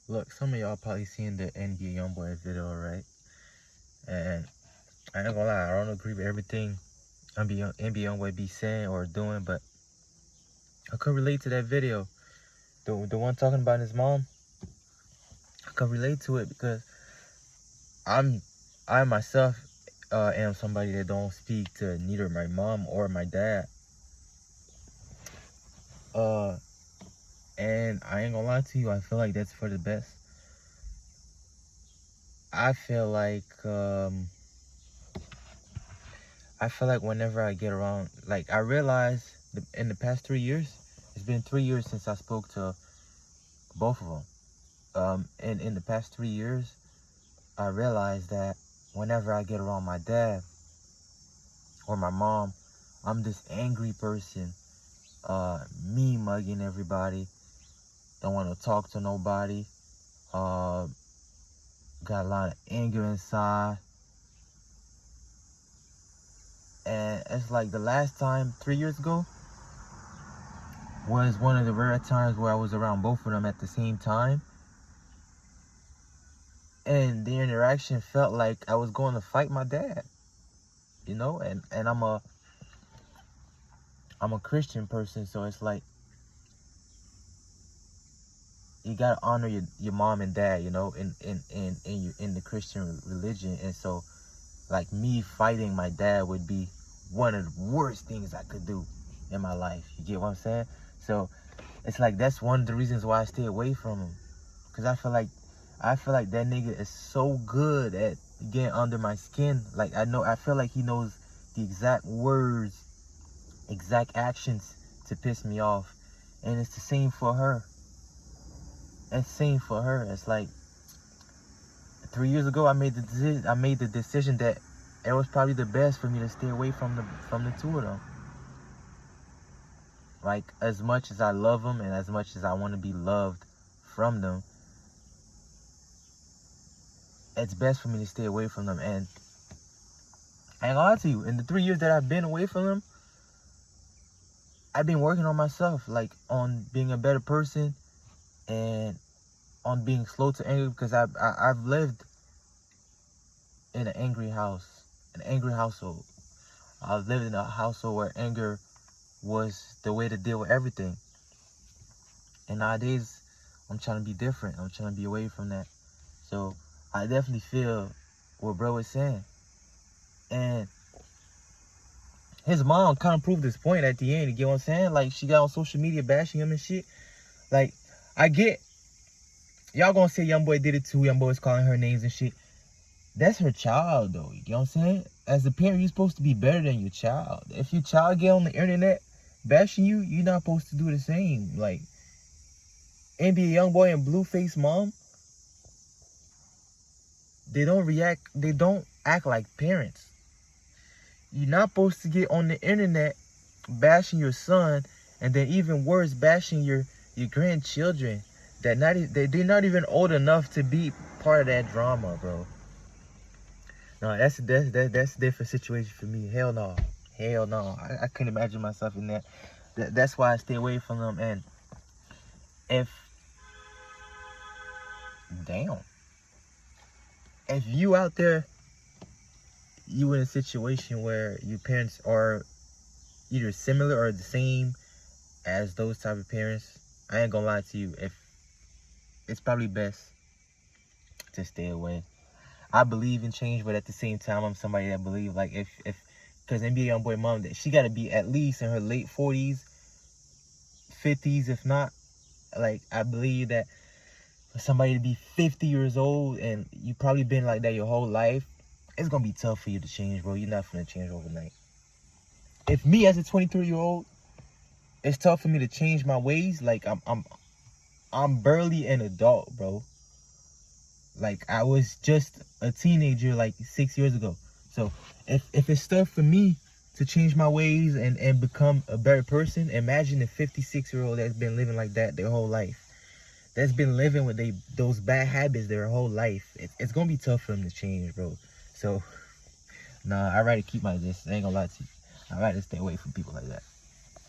Look, some of y'all probably seen the NBA Youngboy video, right? And I ain't gonna lie, I don't agree with everything NBA Youngboy be saying or doing, but I could relate to that video. The one talking about his mom, I could relate to it because I myself am somebody that don't speak to neither my mom or my dad. And I ain't gonna lie to you, I feel like that's for the best. I feel like whenever I get around, like I realize in the past 3 years, it's been 3 years since I spoke to both of them. And in the past 3 years, I realized that whenever I get around my dad or my mom, I'm this angry person, me mugging everybody, don't want to talk to nobody, got a lot of anger inside. And it's like the last time, 3 years ago, was one of the rare times where I was around both of them at the same time. And the interaction felt like I was going to fight my dad, you know? And I'm a Christian person, so it's like, you gotta honor your mom and dad, you know, in the Christian religion. And so, like, me fighting my dad would be one of the worst things I could do in my life. You get what I'm saying? So it's like that's one of the reasons why I stay away from him, because I feel like that nigga is so good at getting under my skin. Like, I feel like he knows the exact words, exact actions to piss me off. And it's the same for her. It's like 3 years ago, I made the decision that it was probably the best for me to stay away from the two of them. Like, as much as I love them and as much as I want to be loved from them, it's best for me to stay away from them. And I ain't gonna lie to you, in the 3 years that I've been away from them, I've been working on myself, like on being a better person and on being slow to anger, because I've lived in an angry household. I've lived in a household where anger was the way to deal with everything. And nowadays, I'm trying to be different. I'm trying to be away from that. So I definitely feel what bro was saying. And his mom kind of proved his point at the end. You get what I'm saying? Like, she got on social media bashing him and shit. Like, I get, y'all gonna say Youngboy did it too. Youngboy was calling her names and shit. That's her child, though. You know what I'm saying? As a parent, you're supposed to be better than your child. If your child get on the internet bashing you, you're not supposed to do the same. Like, NBA Youngboy and Blueface mom, they don't act like parents. You're not supposed to get on the internet bashing your son, and then even worse, bashing your grandchildren. They're not even old enough to be part of that drama, bro. No, that's a different situation for me. Hell no. I couldn't imagine myself in that. That's why I stay away from them. And if you out there, you in a situation where your parents are either similar or the same as those type of parents, I ain't gonna lie to you, if it's probably best to stay away. I believe in change, but at the same time, I'm somebody that believe, like, because NBA Youngboy mom, she got to be at least in her late 40s, 50s, if not. Like, I believe that for somebody to be 50 years old and you probably been like that your whole life, it's gonna be tough for you to change, bro. You're not gonna change overnight. If me as a 23-year-old, it's tough for me to change my ways. Like, I'm barely an adult, bro. Like, I was just a teenager like 6 years ago. So if it's tough for me to change my ways and become a better person, imagine a 56-year-old that's been living like that their whole life. That's been living with those bad habits their whole life. It's gonna be tough for them to change, bro. So, nah, I'd rather keep my distance. I ain't gonna lie to you. I'd rather stay away from people like that.